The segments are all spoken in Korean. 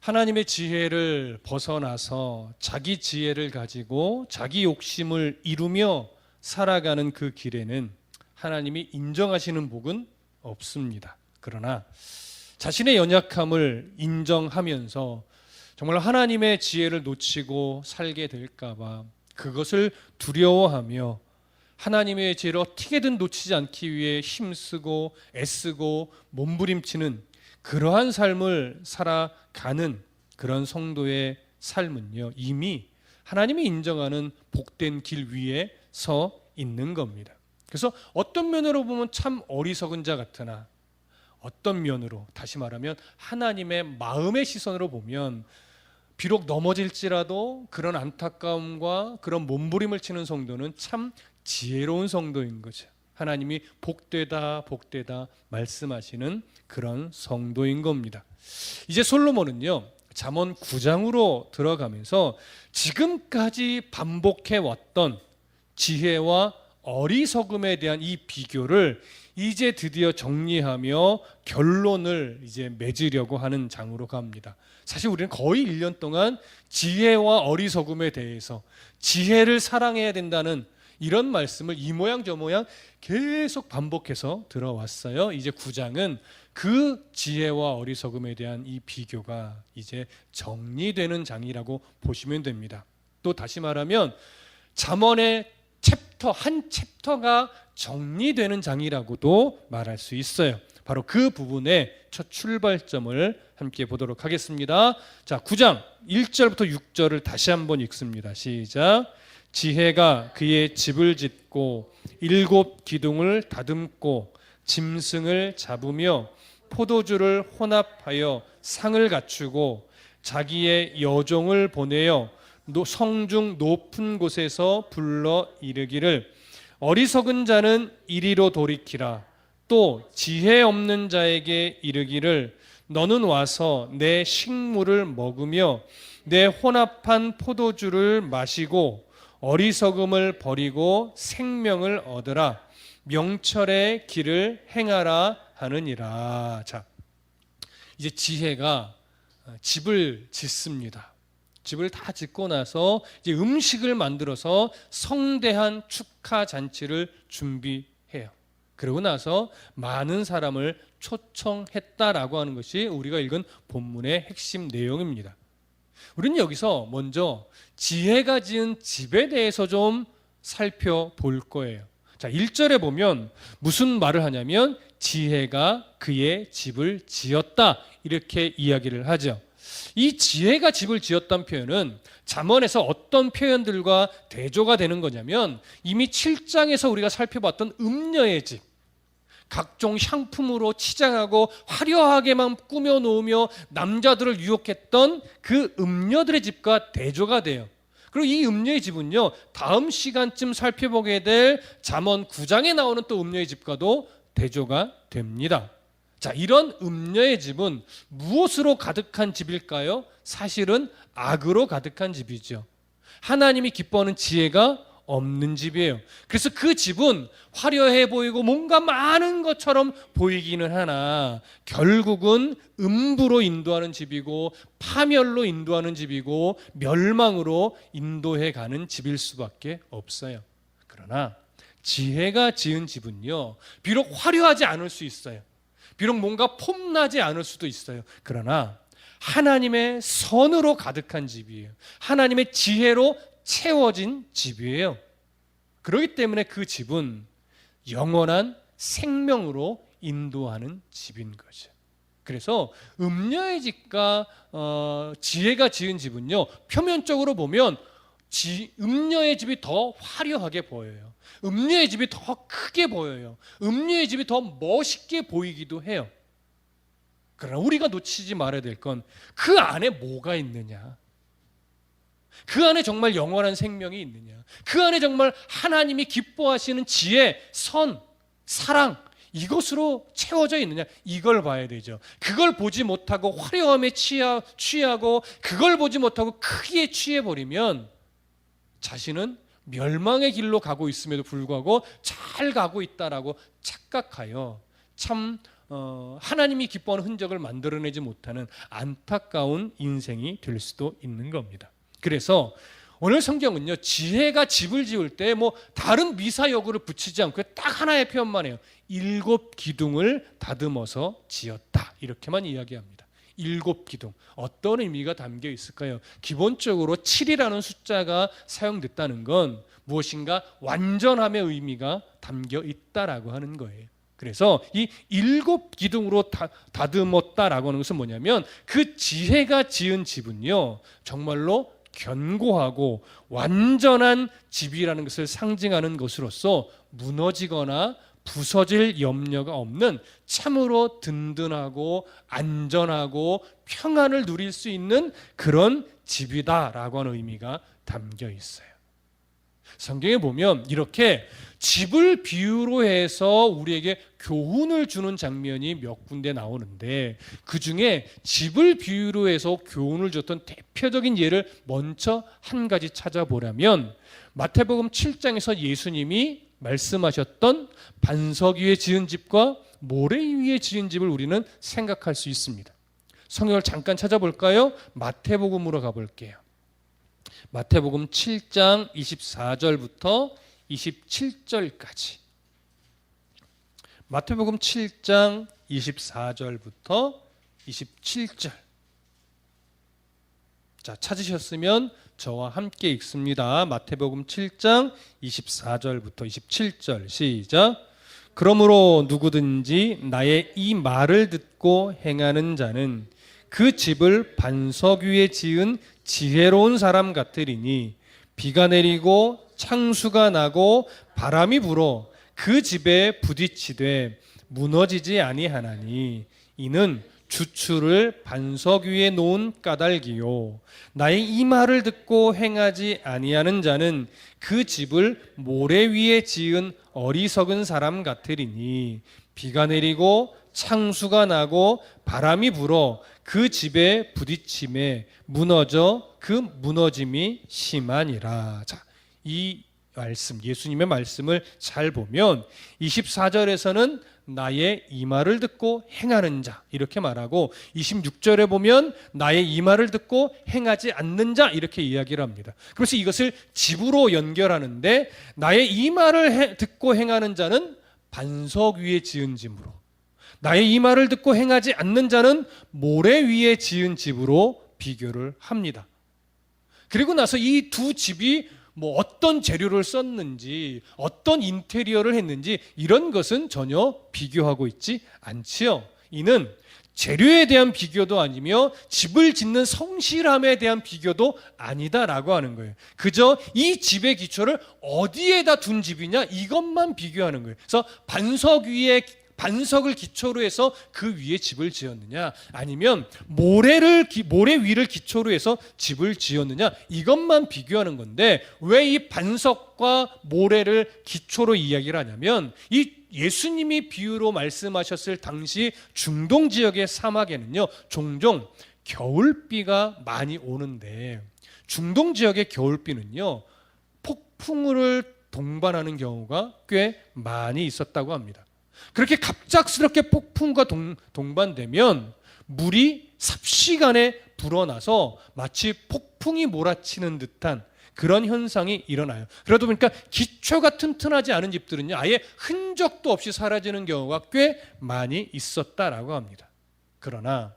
하나님의 지혜를 벗어나서 자기 지혜를 가지고 자기 욕심을 이루며 살아가는 그 길에는 하나님이 인정하시는 복은 없습니다. 그러나 자신의 연약함을 인정하면서 정말 하나님의 지혜를 놓치고 살게 될까봐 그것을 두려워하며 하나님의 지혜를 어떻게든 놓치지 않기 위해 힘쓰고 애쓰고 몸부림치는 그러한 삶을 살아가는 그런 성도의 삶은요, 이미 하나님이 인정하는 복된 길 위에 서 있는 겁니다. 그래서 어떤 면으로 보면 참 어리석은 자 같으나 어떤 면으로, 다시 말하면 하나님의 마음의 시선으로 보면 비록 넘어질지라도 그런 안타까움과 그런 몸부림을 치는 성도는 참 지혜로운 성도인 거죠. 하나님이 복되다 복되다 말씀하시는 그런 성도인 겁니다. 이제 솔로몬은요, 잠언 9장으로 들어가면서 지금까지 반복해 왔던 지혜와 어리석음에 대한 이 비교를 이제 드디어 정리하며 결론을 이제 맺으려고 하는 장으로 갑니다. 사실 우리는 거의 1년 동안 지혜와 어리석음에 대해서 지혜를 사랑해야 된다는 이런 말씀을 이 모양 저 모양 계속 반복해서 들어왔어요. 이제 9장은 그 지혜와 어리석음에 대한 이 비교가 이제 정리되는 장이라고 보시면 됩니다. 또 다시 말하면 잠언의 한 챕터가 정리되는 장이라고도 말할 수 있어요. 바로 그 부분의 첫 출발점을 함께 보도록 하겠습니다. 자, 9장 1절부터 6절을 다시 한번 읽습니다. 시작. 지혜가 그의 집을 짓고 7 기둥을 다듬고 짐승을 잡으며 포도주를 혼합하여 상을 갖추고 자기의 여종을 보내어 성중 높은 곳에서 불러 이르기를 어리석은 자는 이리로 돌이키라. 또 지혜 없는 자에게 이르기를 너는 와서 내 식물을 먹으며 내 혼합한 포도주를 마시고 어리석음을 버리고 생명을 얻으라. 명철의 길을 행하라 하느니라. 자, 이제 지혜가 집을 짓습니다. 집을 다 짓고 나서 이제 음식을 만들어서 성대한 축하 잔치를 준비해요. 그러고 나서 많은 사람을 초청했다라고 하는 것이 우리가 읽은 본문의 핵심 내용입니다. 우리는 여기서 먼저 지혜가 지은 집에 대해서 좀 살펴볼 거예요. 자, 1절에 보면 무슨 말을 하냐면 지혜가 그의 집을 지었다, 이렇게 이야기를 하죠. 이 지혜가 집을 지었다는 표현은 잠언에서 어떤 표현들과 대조가 되는 거냐면 이미 7장에서 우리가 살펴봤던 음녀의 집, 각종 향품으로 치장하고 화려하게만 꾸며놓으며 남자들을 유혹했던 그 음녀들의 집과 대조가 돼요. 그리고 이 음녀의 집은요, 다음 시간쯤 살펴보게 될 잠언 9장에 나오는 또 음녀의 집과도 대조가 됩니다. 자, 이런 음녀의 집은 무엇으로 가득한 집일까요? 사실은 악으로 가득한 집이죠. 하나님이 기뻐하는 지혜가 없는 집이에요. 그래서 그 집은 화려해 보이고 뭔가 많은 것처럼 보이기는 하나 결국은 음부로 인도하는 집이고 파멸로 인도하는 집이고 멸망으로 인도해 가는 집일 수밖에 없어요. 그러나 지혜가 지은 집은요, 비록 화려하지 않을 수 있어요. 비록 뭔가 폼나지 않을 수도 있어요. 그러나 하나님의 선으로 가득한 집이에요. 하나님의 지혜로 채워진 집이에요. 그렇기 때문에 그 집은 영원한 생명으로 인도하는 집인 거죠. 그래서 음녀의 집과 지혜가 지은 집은요, 표면적으로 보면 음녀의 집이 더 화려하게 보여요. 음녀의 집이 더 크게 보여요. 음녀의 집이 더 멋있게 보이기도 해요. 그러나 우리가 놓치지 말아야 될 건 그 안에 뭐가 있느냐, 그 안에 정말 영원한 생명이 있느냐, 그 안에 정말 하나님이 기뻐하시는 지혜, 선, 사랑, 이것으로 채워져 있느냐, 이걸 봐야 되죠. 그걸 보지 못하고 화려함에 취하고 그걸 보지 못하고 크기에 취해버리면 자신은 멸망의 길로 가고 있음에도 불구하고 잘 가고 있다라고 착각하여 참 하나님이 기뻐하는 흔적을 만들어내지 못하는 안타까운 인생이 될 수도 있는 겁니다. 그래서 오늘 성경은요, 지혜가 집을 지을 때 뭐 다른 미사여구를 붙이지 않고 딱 하나의 표현만 해요. 7 기둥을 다듬어서 지었다, 이렇게만 이야기합니다. 7 기둥, 어떤 의미가 담겨 있을까요? 기본적으로 7이라는 숫자가 사용됐다는 건 무엇인가 완전함의 의미가 담겨 있다라고 하는 거예요. 그래서 이 7 기둥으로 다듬었다라고 하는 것은 뭐냐면 그 지혜가 지은 집은요, 정말로 견고하고 완전한 집이라는 것을 상징하는 것으로서 무너지거나 부서질 염려가 없는 참으로 든든하고 안전하고 평안을 누릴 수 있는 그런 집이다라고 하는 의미가 담겨 있어요. 성경에 보면 이렇게 집을 비유로 해서 우리에게 교훈을 주는 장면이 몇 군데 나오는데, 그 중에 집을 비유로 해서 교훈을 줬던 대표적인 예를 먼저 한 가지 찾아보려면 마태복음 7장에서 예수님이 말씀하셨던 반석 위에 지은 집과 모래 위에 지은 집을 우리는 생각할 수 있습니다. 성경을 잠깐 찾아볼까요? 마태복음으로 가볼게요. 마태복음 7장 24절부터 27절까지. 마태복음 7장 24절부터 27절. 자, 찾으셨으면 저와 함께 읽습니다. 마태복음 7장 24절부터 27절 시작. 그러므로 누구든지 나의 이 말을 듣고 행하는 자는 그 집을 반석 위에 지은 지혜로운 사람 같으리니 비가 내리고 창수가 나고 바람이 불어 그 집에 부딪히되 무너지지 아니하나니 이는 주추를 반석 위에 놓은 까닭이요 나의 이 말을 듣고 행하지 아니하는 자는 그 집을 모래 위에 지은 어리석은 사람 같으리니 비가 내리고 창수가 나고 바람이 불어 그 집에 부딪힘에 무너져 그 무너짐이 심하니라. 자, 이 말씀, 예수님의 말씀을 잘 보면 24절에서는 나의 이 말을 듣고 행하는 자 이렇게 말하고, 26절에 보면 나의 이 말을 듣고 행하지 않는 자 이렇게 이야기를 합니다. 그래서 이것을 집으로 연결하는데, 나의 이 말을 듣고 행하는 자는 반석 위에 지은 집으로, 나의 이 말을 듣고 행하지 않는 자는 모래 위에 지은 집으로 비교를 합니다. 그리고 나서 이 두 집이 뭐 어떤 재료를 썼는지, 어떤 인테리어를 했는지 이런 것은 전혀 비교하고 있지 않지요. 이는 재료에 대한 비교도 아니며 집을 짓는 성실함에 대한 비교도 아니다라고 하는 거예요. 그저 이 집의 기초를 어디에다 둔 집이냐 이것만 비교하는 거예요. 그래서 반석을 기초로 해서 그 위에 집을 지었느냐, 아니면 모래 위를 기초로 해서 집을 지었느냐, 이것만 비교하는 건데, 왜 이 반석과 모래를 기초로 이야기를 하냐면, 이 예수님이 비유로 말씀하셨을 당시 중동 지역의 사막에는요 종종 겨울비가 많이 오는데, 중동 지역의 겨울비는요 폭풍우를 동반하는 경우가 꽤 많이 있었다고 합니다. 그렇게 갑작스럽게 폭풍과 동반되면 물이 삽시간에 불어나서 마치 폭풍이 몰아치는 듯한 그런 현상이 일어나요. 그러다 보니까 기초가 튼튼하지 않은 집들은요 아예 흔적도 없이 사라지는 경우가 꽤 많이 있었다라고 합니다. 그러나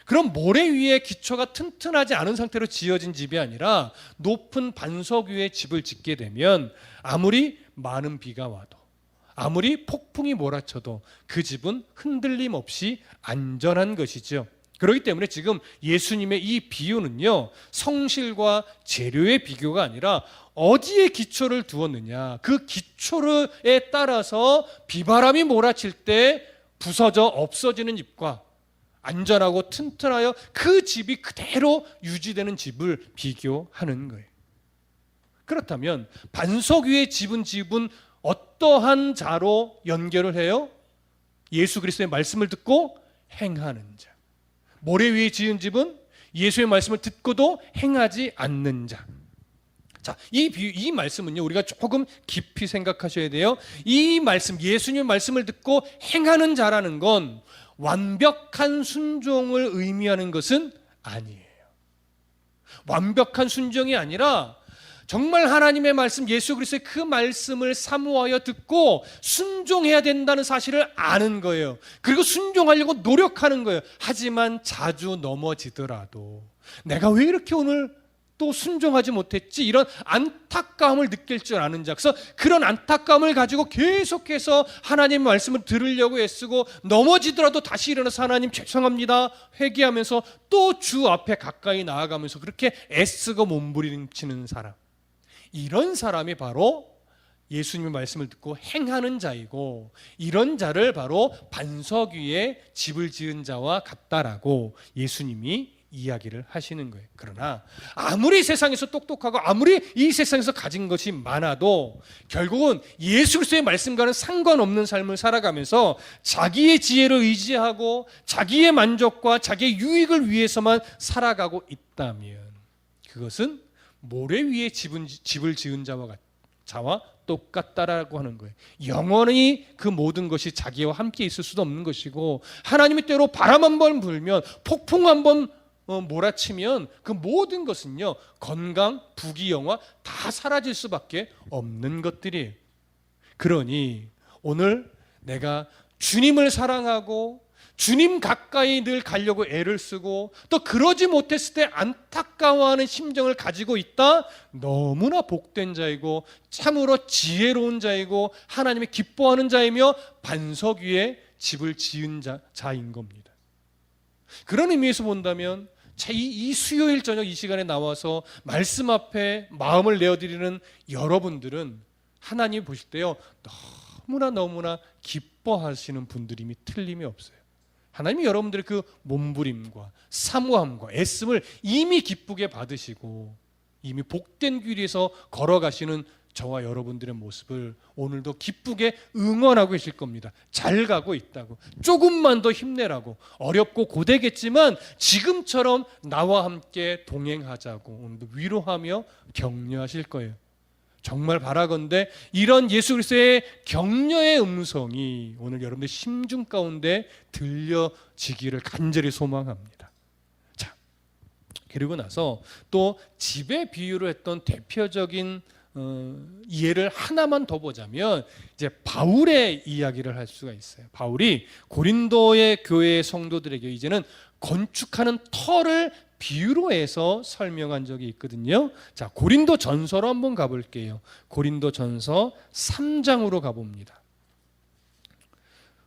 그럼 모래 위에 기초가 튼튼하지 않은 상태로 지어진 집이 아니라 높은 반석 위에 집을 짓게 되면 아무리 많은 비가 와도, 아무리 폭풍이 몰아쳐도 그 집은 흔들림 없이 안전한 것이죠. 그렇기 때문에 지금 예수님의 이 비유는요 성실과 재료의 비교가 아니라 어디에 기초를 두었느냐, 그 기초에 따라서 비바람이 몰아칠 때 부서져 없어지는 집과 안전하고 튼튼하여 그 집이 그대로 유지되는 집을 비교하는 거예요. 그렇다면 반석 위에 집은 어떠한 자로 연결을 해요? 예수 그리스도의 말씀을 듣고 행하는 자. 모래 위에 지은 집은 예수의 말씀을 듣고도 행하지 않는 자. 자, 이 말씀은요, 우리가 조금 깊이 생각하셔야 돼요. 이 말씀, 예수님의 말씀을 듣고 행하는 자라는 건 완벽한 순종을 의미하는 것은 아니에요. 완벽한 순종이 아니라 정말 하나님의 말씀, 예수 그리스도의 그 말씀을 사모하여 듣고 순종해야 된다는 사실을 아는 거예요. 그리고 순종하려고 노력하는 거예요. 하지만 자주 넘어지더라도 내가 왜 이렇게 오늘 또 순종하지 못했지? 이런 안타까움을 느낄 줄 아는 자. 그래서 그런 안타까움을 가지고 계속해서 하나님의 말씀을 들으려고 애쓰고 넘어지더라도 다시 일어나서 하나님 죄송합니다 회개하면서 또 주 앞에 가까이 나아가면서 그렇게 애쓰고 몸부림치는 사람, 이런 사람이 바로 예수님의 말씀을 듣고 행하는 자이고, 이런 자를 바로 반석 위에 집을 지은 자와 같다라고 예수님이 이야기를 하시는 거예요. 그러나 아무리 세상에서 똑똑하고 아무리 이 세상에서 가진 것이 많아도 결국은 예수 그리스도의 말씀과는 상관없는 삶을 살아가면서 자기의 지혜를 의지하고 자기의 만족과 자기의 유익을 위해서만 살아가고 있다면 그것은 모래 위에 집을 지은 자와 똑같다라고 하는 거예요. 영원히 그 모든 것이 자기와 함께 있을 수도 없는 것이고, 하나님이 때로 바람 한 번 불면, 폭풍 한 번 몰아치면 그 모든 것은요, 건강, 부귀영화 다 사라질 수밖에 없는 것들이에요. 그러니 오늘 내가 주님을 사랑하고 주님 가까이 늘 가려고 애를 쓰고 또 그러지 못했을 때 안타까워하는 심정을 가지고 있다, 너무나 복된 자이고 참으로 지혜로운 자이고 하나님이 기뻐하는 자이며 반석 위에 집을 지은 자인 겁니다. 그런 의미에서 본다면 이 수요일 저녁 이 시간에 나와서 말씀 앞에 마음을 내어드리는 여러분들은 하나님 보실 때요, 너무나 기뻐하시는 분들임이 틀림이 없어요. 하나님이 여러분들의 그 몸부림과 사모함과 애씀을 이미 기쁘게 받으시고 이미 복된 길 위에서 걸어가시는 저와 여러분들의 모습을 오늘도 기쁘게 응원하고 계실 겁니다. 잘 가고 있다고, 조금만 더 힘내라고, 어렵고 고되겠지만 지금처럼 나와 함께 동행하자고 오늘도 위로하며 격려하실 거예요. 정말 바라건대 이런 예수 그리스도의 격려의 음성이 오늘 여러분들 심중 가운데 들려지기를 간절히 소망합니다. 자, 그리고 나서 또 집의 비유를 했던 대표적인 예를 하나만 더 보자면 이제 바울의 이야기를 할 수가 있어요. 바울이 고린도의 교회 성도들에게 이제는 건축하는 터를 비유로 해서 설명한 적이 있거든요. 자, 고린도 전서로 한번 가볼게요. 고린도 전서 3장으로 가봅니다.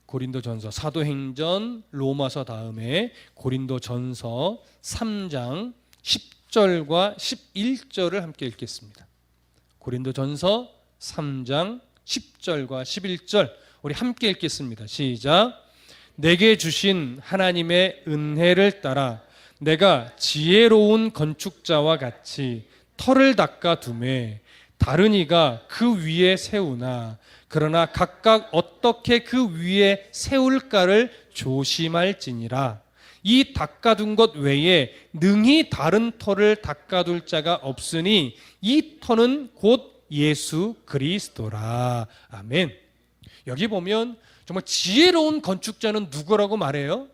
고린도 전서, 사도행전, 로마서 다음에 고린도 전서 3장 10절과 11절을 함께 읽겠습니다. 고린도 전서 3장 10절과 11절 우리 함께 읽겠습니다. 시작. 내게 주신 하나님의 은혜를 따라 내가 지혜로운 건축자와 같이 터를 닦아 두매 다른 이가 그 위에 세우나 그러나 각각 어떻게 그 위에 세울까를 조심할지니라. 이 닦아둔 것 외에 능히 다른 터를 닦아둘 자가 없으니 이 터는 곧 예수 그리스도라. 아멘. 여기 보면 정말 지혜로운 건축자는 누구라고 말해요?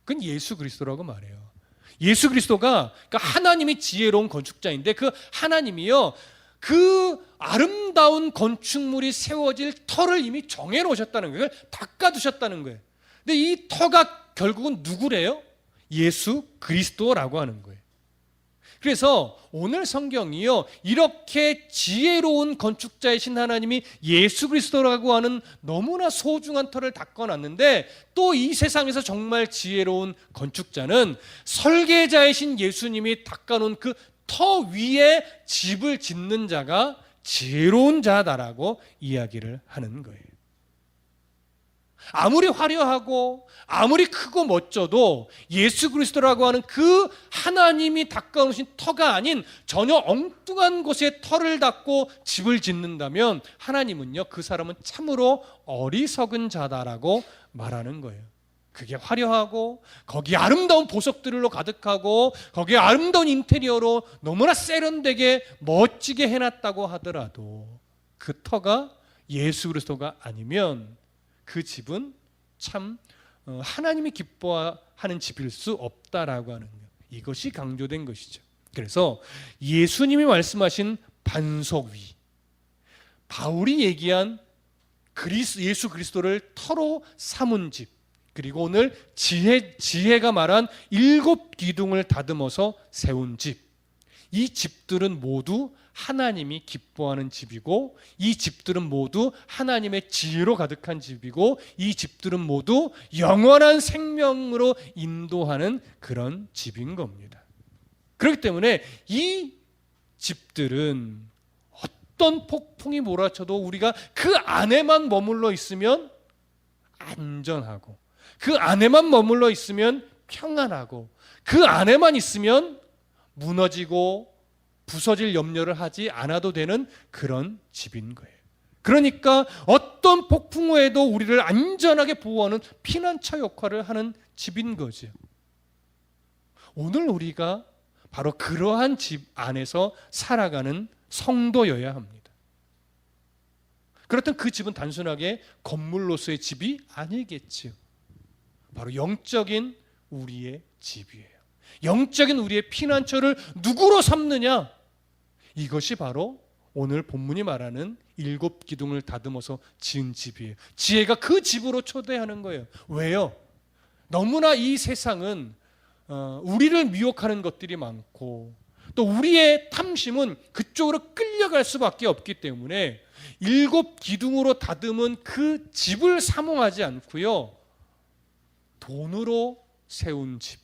그건 예수 그리스도라고 말해요. 예수 그리스도가, 그러니까 하나님이 지혜로운 건축자인데 그 하나님이요, 그 아름다운 건축물이 세워질 터를 이미 정해 놓으셨다는 거예요. 닦아두셨다는 거예요. 근데 이 터가 결국은 누구래요? 예수 그리스도라고 하는 거예요. 그래서 오늘 성경이요, 이렇게 지혜로운 건축자이신 하나님이 예수 그리스도라고 하는 너무나 소중한 터를 닦아놨는데 또 이 세상에서 정말 지혜로운 건축자는 설계자이신 예수님이 닦아놓은 그 터 위에 집을 짓는 자가 지혜로운 자다라고 이야기를 하는 거예요. 아무리 화려하고 아무리 크고 멋져도 예수 그리스도라고 하는 그 하나님이 닦아놓으신 터가 아닌 전혀 엉뚱한 곳에 터를 닦고 집을 짓는다면 하나님은요, 그 사람은 참으로 어리석은 자다라고 말하는 거예요. 그게 화려하고 거기에 아름다운 보석들로 가득하고 거기에 아름다운 인테리어로 너무나 세련되게 멋지게 해놨다고 하더라도 그 터가 예수 그리스도가 아니면 그 집은 참 하나님이 기뻐하는 집일 수 없다라고 하는 것, 이것이 강조된 것이죠. 그래서 예수님이 말씀하신 반석 위, 바울이 얘기한 예수 그리스도를 터로 삼은 집, 그리고 오늘 지혜가 말한 7 기둥을 다듬어서 세운 집, 이 집들은 모두 하나님이 기뻐하는 집이고, 이 집들은 모두 하나님의 지혜로 가득한 집이고, 이 집들은 모두 영원한 생명으로 인도하는 그런 집인 겁니다. 그렇기 때문에 이 집들은 어떤 폭풍이 몰아쳐도 우리가 그 안에만 머물러 있으면 안전하고, 그 안에만 머물러 있으면 평안하고, 그 안에만 있으면 무너지고 부서질 염려를 하지 않아도 되는 그런 집인 거예요. 그러니까 어떤 폭풍 후에도 우리를 안전하게 보호하는 피난처 역할을 하는 집인 거죠. 오늘 우리가 바로 그러한 집 안에서 살아가는 성도여야 합니다. 그렇다면 그 집은 단순하게 건물로서의 집이 아니겠지요. 바로 영적인 우리의 집이에요. 영적인 우리의 피난처를 누구로 삼느냐? 이것이 바로 오늘 본문이 말하는 7 기둥을 다듬어서 지은 집이에요. 지혜가 그 집으로 초대하는 거예요. 왜요? 너무나 이 세상은 우리를 미혹하는 것들이 많고, 또 우리의 탐심은 그쪽으로 끌려갈 수밖에 없기 때문에 7 기둥으로 다듬은 그 집을 사모하지 않고요, 돈으로 세운 집,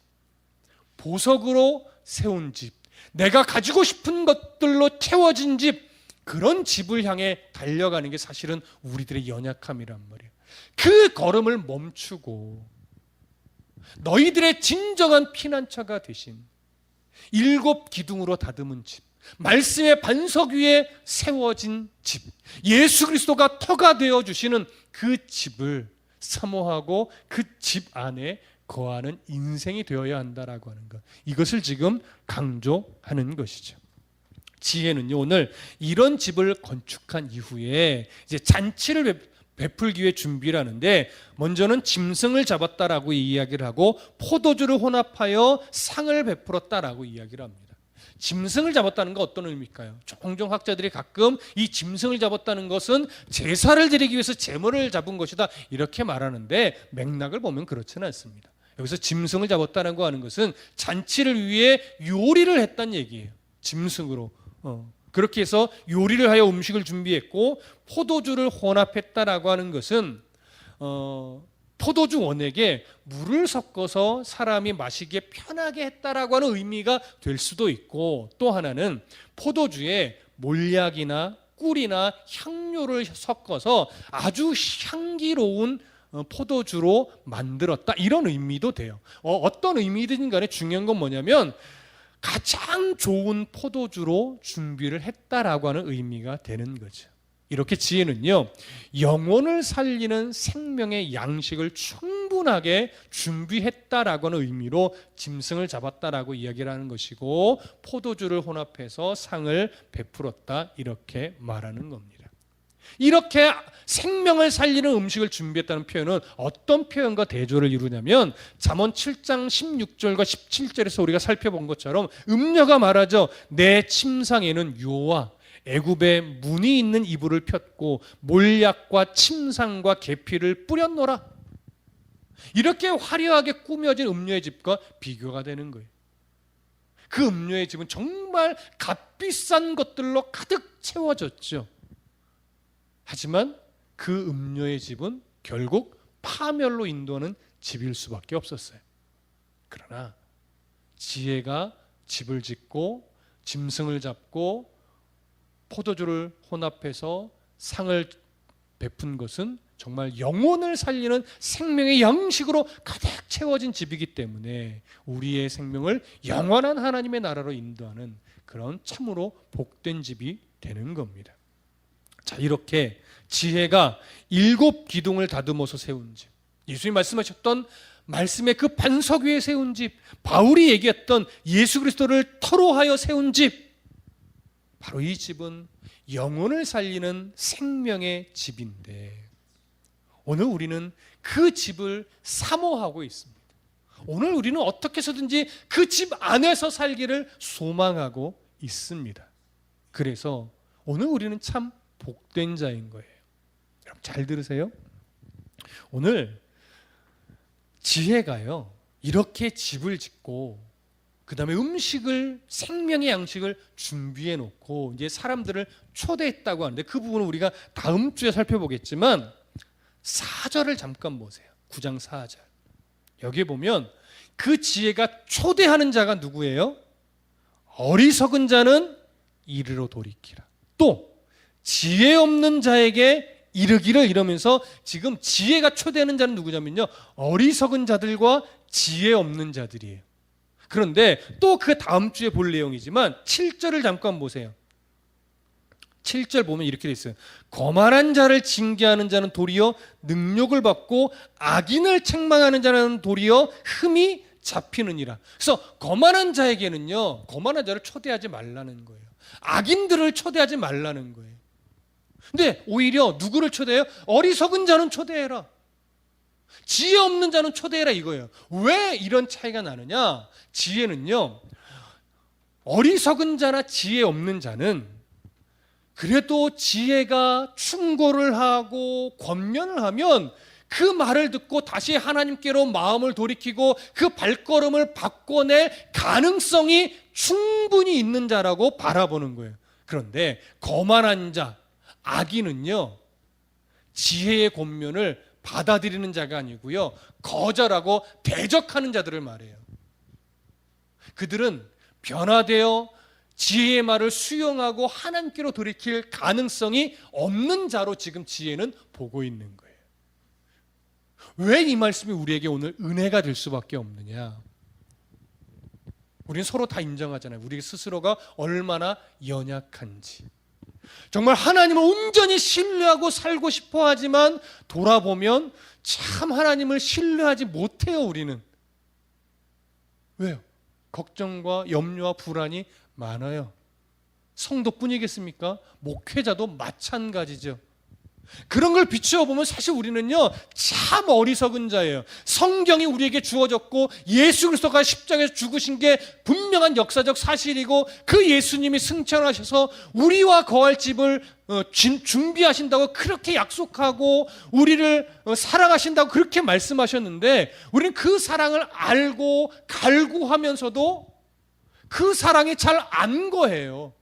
보석으로 세운 집, 내가 가지고 싶은 것들로 채워진 집, 그런 집을 향해 달려가는 게 사실은 우리들의 연약함이란 말이에요. 그 걸음을 멈추고 너희들의 진정한 피난처가 되신 7 기둥으로 다듬은 집, 말씀의 반석 위에 세워진 집, 예수 그리스도가 터가 되어주시는 그 집을 사모하고 그 집 안에 거하는 인생이 되어야 한다라고 하는 것, 이것을 지금 강조하는 것이죠. 지혜는요, 오늘 이런 집을 건축한 이후에 이제 잔치를 베풀기 위해 준비를 하는데, 먼저는 짐승을 잡았다라고 이야기를 하고 포도주를 혼합하여 상을 베풀었다라고 이야기를 합니다. 짐승을 잡았다는 건 어떤 의미일까요? 종종 학자들이 가끔 이 짐승을 잡았다는 것은 제사를 드리기 위해서 제물을 잡은 것이다 이렇게 말하는데, 맥락을 보면 그렇지는 않습니다. 여기서 짐승을 잡았다는 거 하는 것은 잔치를 위해 요리를 했다는 얘기예요. 짐승으로 그렇게 해서 요리를 하여 음식을 준비했고, 포도주를 혼합했다라고 하는 것은 포도주 원액에 물을 섞어서 사람이 마시기에 편하게 했다라고 하는 의미가 될 수도 있고, 또 하나는 포도주에 몰약이나 꿀이나 향료를 섞어서 아주 향기로운 포도주로 만들었다, 이런 의미도 돼요. 어떤 의미든 간에 중요한 건 뭐냐면 가장 좋은 포도주로 준비를 했다라고 하는 의미가 되는 거죠. 이렇게 지혜는요, 영혼을 살리는 생명의 양식을 충분하게 준비했다라고 하는 의미로 짐승을 잡았다라고 이야기를 하는 것이고, 포도주를 혼합해서 상을 베풀었다 이렇게 말하는 겁니다. 이렇게 생명을 살리는 음식을 준비했다는 표현은 어떤 표현과 대조를 이루냐면, 잠언 7장 16절과 17절에서 우리가 살펴본 것처럼 음녀가 말하죠. 내 침상에는 요와 애굽의 문이 있는 이불을 폈고 몰약과 침상과 계피를 뿌렸노라. 이렇게 화려하게 꾸며진 음녀의 집과 비교가 되는 거예요. 그 음녀의 집은 정말 값비싼 것들로 가득 채워졌죠. 하지만 그 음녀의 집은 결국 파멸로 인도하는 집일 수밖에 없었어요. 그러나 지혜가 집을 짓고 짐승을 잡고 포도주를 혼합해서 상을 베푼 것은 정말 영혼을 살리는 생명의 양식으로 가득 채워진 집이기 때문에 우리의 생명을 영원한 하나님의 나라로 인도하는 그런 참으로 복된 집이 되는 겁니다. 자, 이렇게 지혜가 7 기둥을 다듬어서 세운 집, 예수님이 말씀하셨던 말씀의 그 반석 위에 세운 집, 바울이 얘기했던 예수 그리스도를 터로하여 세운 집, 바로 이 집은 영혼을 살리는 생명의 집인데 오늘 우리는 그 집을 사모하고 있습니다. 오늘 우리는 어떻게 해서든지 그 집 안에서 살기를 소망하고 있습니다. 그래서 오늘 우리는 참 복된 자인 거예요. 여러분 잘 들으세요. 오늘 지혜가요, 이렇게 집을 짓고 그 다음에 음식을, 생명의 양식을 준비해 놓고 이제 사람들을 초대했다고 하는데 그 부분은 우리가 다음 주에 살펴보겠지만 4절을 잠깐 보세요. 9장 4절. 여기에 보면 그 지혜가 초대하는 자가 누구예요? 어리석은 자는 이르러 돌이키라. 또 지혜 없는 자에게 이르기를, 이러면서 지금 지혜가 초대하는 자는 누구냐면요, 어리석은 자들과 지혜 없는 자들이에요. 그런데 또 그 다음 주에 볼 내용이지만 7절을 잠깐 보세요. 7절 보면 이렇게 돼 있어요. 거만한 자를 징계하는 자는 도리어 능욕을 받고 악인을 책망하는 자는 도리어 흠이 잡히느니라. 그래서 거만한 자에게는요, 거만한 자를 초대하지 말라는 거예요. 악인들을 초대하지 말라는 거예요. 근데 오히려 누구를 초대해요? 어리석은 자는 초대해라, 지혜 없는 자는 초대해라, 이거예요. 왜 이런 차이가 나느냐? 지혜는요, 어리석은 자나 지혜 없는 자는 그래도 지혜가 충고를 하고 권면을 하면 그 말을 듣고 다시 하나님께로 마음을 돌이키고 그 발걸음을 바꿔낼 가능성이 충분히 있는 자라고 바라보는 거예요. 그런데 거만한 자, 악인은요, 지혜의 권면을 받아들이는 자가 아니고요, 거절하고 대적하는 자들을 말해요. 그들은 변화되어 지혜의 말을 수용하고 하나님께로 돌이킬 가능성이 없는 자로 지금 지혜는 보고 있는 거예요. 왜 이 말씀이 우리에게 오늘 은혜가 될 수밖에 없느냐? 우리는 서로 다 인정하잖아요. 우리 스스로가 얼마나 연약한지. 정말 하나님을 온전히 신뢰하고 살고 싶어 하지만 돌아보면 참 하나님을 신뢰하지 못해요, 우리는. 왜요? 걱정과 염려와 불안이 많아요. 성도뿐이겠습니까? 목회자도 마찬가지죠. 그런 걸 비추어 보면 사실 우리는요, 참 어리석은 자예요. 성경이 우리에게 주어졌고 예수 그리스도가 십자가에서 죽으신 게 분명한 역사적 사실이고 그 예수님이 승천하셔서 우리와 거할 집을 준비하신다고 그렇게 약속하고 우리를 사랑하신다고 그렇게 말씀하셨는데 우리는 그 사랑을 알고 갈구하면서도 그 사랑이 잘 안 거예요.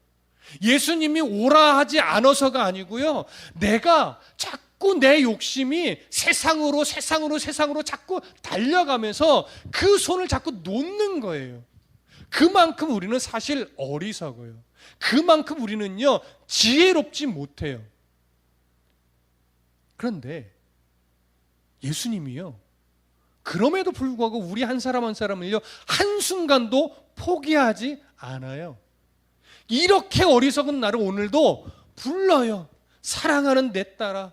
예수님이 오라 하지 않아서가 아니고요, 내가 자꾸 내 욕심이 세상으로 자꾸 달려가면서 그 손을 자꾸 놓는 거예요. 그만큼 우리는 사실 어리석어요. 그만큼 우리는요, 지혜롭지 못해요. 그런데 예수님이요, 그럼에도 불구하고 우리 한 사람 한 사람을요, 한순간도 포기하지 않아요. 이렇게 어리석은 나를 오늘도 불러요. 사랑하는 내 딸아,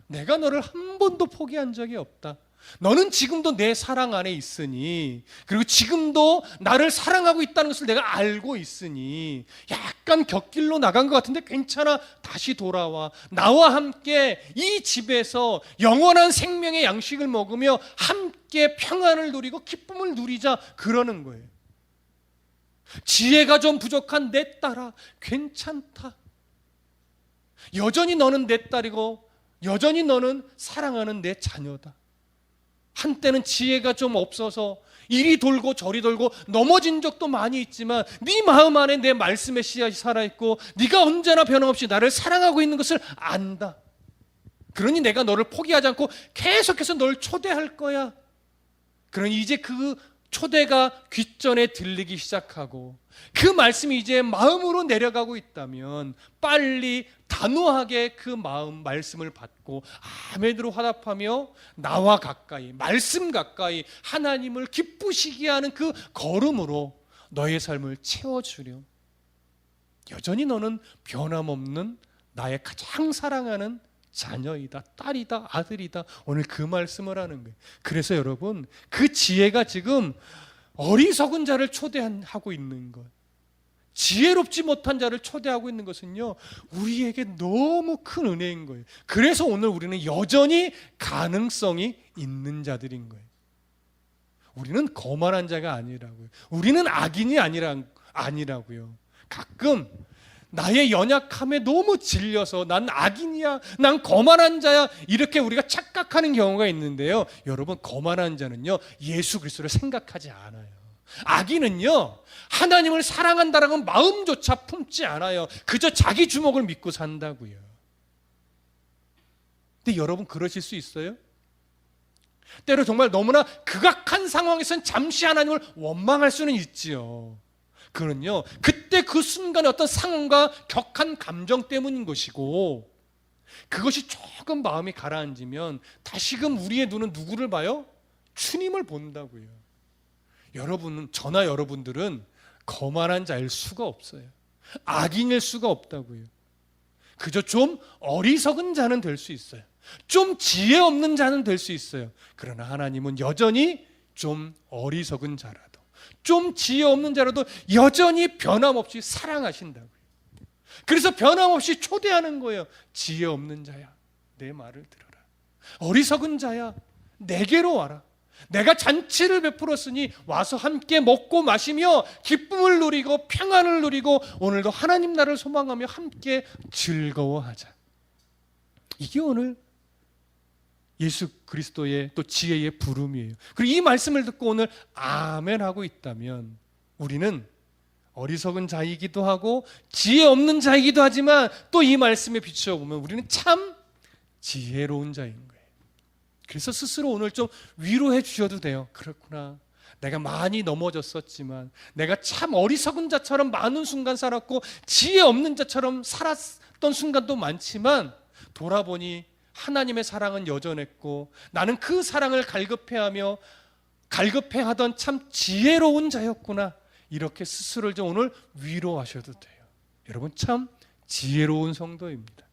내가 너를 한 번도 포기한 적이 없다. 너는 지금도 내 사랑 안에 있으니, 그리고 지금도 나를 사랑하고 있다는 것을 내가 알고 있으니, 약간 곁길로 나간 것 같은데 괜찮아, 다시 돌아와. 나와 함께 이 집에서 영원한 생명의 양식을 먹으며 함께 평안을 누리고 기쁨을 누리자, 그러는 거예요. 지혜가 좀 부족한 내 딸아, 괜찮다. 여전히 너는 내 딸이고 여전히 너는 사랑하는 내 자녀다. 한때는 지혜가 좀 없어서 이리 돌고 저리 돌고 넘어진 적도 많이 있지만 네 마음 안에 내 말씀의 씨앗이 살아있고 네가 언제나 변함없이 나를 사랑하고 있는 것을 안다. 그러니 내가 너를 포기하지 않고 계속해서 널 초대할 거야. 그러니 이제 그 초대가 귓전에 들리기 시작하고 그 말씀이 이제 마음으로 내려가고 있다면 빨리 단호하게 그 마음 말씀을 받고 아멘으로 화답하며 나와 가까이, 말씀 가까이 하나님을 기쁘시게 하는 그 걸음으로 너의 삶을 채워주렴. 여전히 너는 변함없는 나의 가장 사랑하는 자녀이다, 딸이다, 아들이다. 오늘 그 말씀을 하는 거예요. 그래서 여러분, 그 지혜가 지금 어리석은 자를 초대하고 있는 것, 지혜롭지 못한 자를 초대하고 있는 것은요, 우리에게 너무 큰 은혜인 거예요. 그래서 오늘 우리는 여전히 가능성이 있는 자들인 거예요. 우리는 거만한 자가 아니라고요. 우리는 악인이 아니라고요. 가끔 나의 연약함에 너무 질려서 난 악인이야, 난 거만한 자야, 이렇게 우리가 착각하는 경우가 있는데요. 여러분, 거만한 자는요, 예수 그리스도를 생각하지 않아요. 악인은요, 하나님을 사랑한다라는 마음조차 품지 않아요. 그저 자기 주먹을 믿고 산다고요. 근데 여러분, 그러실 수 있어요? 때로 정말 너무나 극악한 상황에서는 잠시 하나님을 원망할 수는 있지요. 그는요, 그때 그 순간의 어떤 상황과 격한 감정 때문인 것이고, 그것이 조금 마음이 가라앉으면 다시금 우리의 눈은 누구를 봐요? 주님을 본다고요. 저나 여러분들은 거만한 자일 수가 없어요. 악인일 수가 없다고요. 그저 좀 어리석은 자는 될 수 있어요. 좀 지혜 없는 자는 될 수 있어요. 그러나 하나님은 여전히 좀 어리석은 자라도, 좀 지혜 없는 자라도 여전히 변함없이 사랑하신다고요. 그래서 변함없이 초대하는 거예요. 지혜 없는 자야, 내 말을 들어라. 어리석은 자야, 내게로 와라. 내가 잔치를 베풀었으니 와서 함께 먹고 마시며 기쁨을 누리고 평안을 누리고 오늘도 하나님 나라를 소망하며 함께 즐거워하자. 이게 오늘 예수 그리스도의 또 지혜의 부름이에요. 그리고 이 말씀을 듣고 오늘 아멘 하고 있다면 우리는 어리석은 자이기도 하고 지혜 없는 자이기도 하지만 또 이 말씀에 비추어보면 우리는 참 지혜로운 자인 거예요. 그래서 스스로 오늘 좀 위로해 주셔도 돼요. 그렇구나, 내가 많이 넘어졌었지만, 내가 참 어리석은 자처럼 많은 순간 살았고 지혜 없는 자처럼 살았던 순간도 많지만 돌아보니 하나님의 사랑은 여전했고 나는 그 사랑을 갈급해하던 참 지혜로운 자였구나. 이렇게 스스로를 좀 오늘 위로하셔도 돼요. 여러분, 참 지혜로운 성도입니다.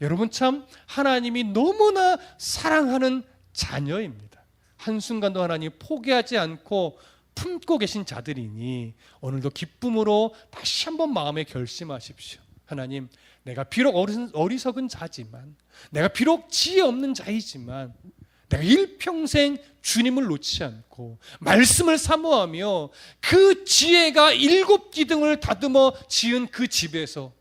여러분, 참 하나님이 너무나 사랑하는 자녀입니다. 한순간도 하나님 포기하지 않고 품고 계신 자들이니 오늘도 기쁨으로 다시 한번 마음에 결심하십시오. 하나님, 내가 비록 어리석은 자지만, 내가 비록 지혜 없는 자이지만, 내가 일평생 주님을 놓지 않고 말씀을 사모하며 그 지혜가 7기둥을 다듬어 지은 그 집에서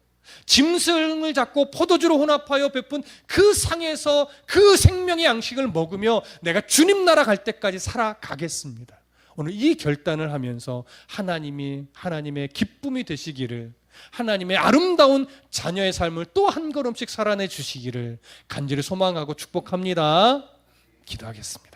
짐승을 잡고 포도주로 혼합하여 베푼 그 상에서 그 생명의 양식을 먹으며 내가 주님 나라 갈 때까지 살아가겠습니다. 오늘 이 결단을 하면서 하나님의 기쁨이 되시기를, 하나님의 아름다운 자녀의 삶을 또 한 걸음씩 살아내 주시기를 간절히 소망하고 축복합니다. 기도하겠습니다.